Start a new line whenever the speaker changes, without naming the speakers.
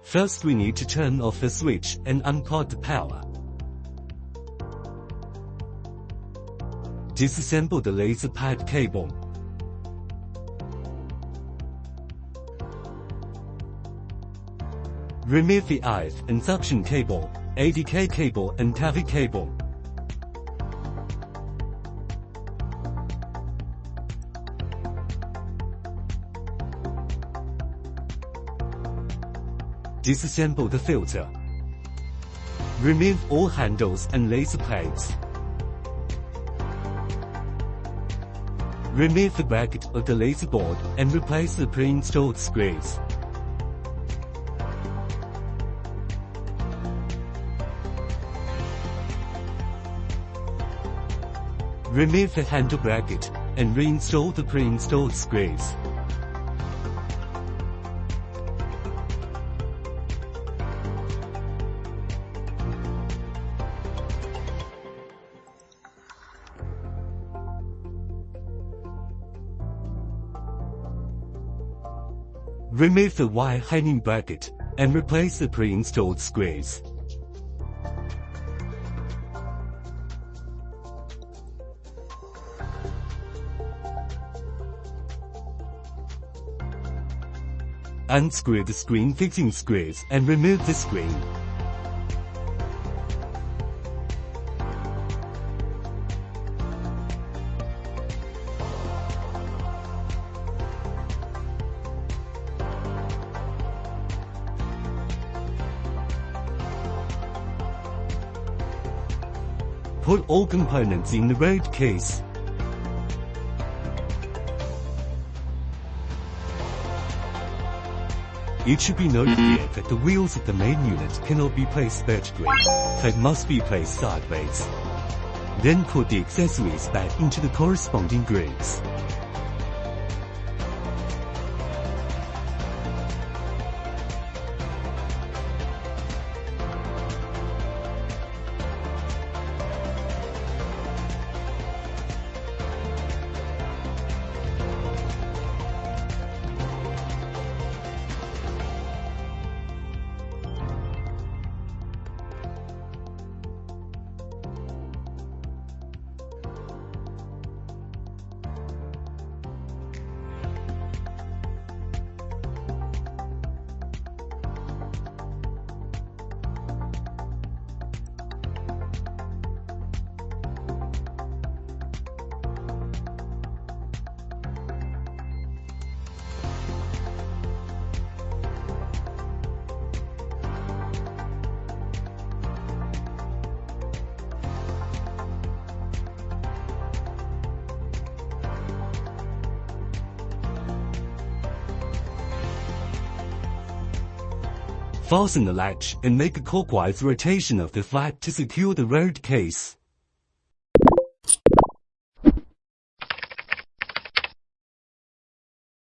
First we need to turn off the switch and unplug the power. Disassemble the laser pad cable. Remove the IF and suction cable, ADK cable and cavi cable. Disassemble the filter. Remove all handles and laser plates. Remove the bracket of the laser board and replace the pre-installed screws. Remove the handle bracket and reinstall the pre-installed screws. Remove the wire hanging bracket and replace the pre-installed screws. Unscrew the screen fixing screws and remove the screen. Put all components in the road case. It should be noted here that the wheels of the main unit cannot be placed vertically, they must be placed sideways. Then put the accessories back into the corresponding grooves. Fasten the latch and make a clockwise rotation of the flap to secure the road case.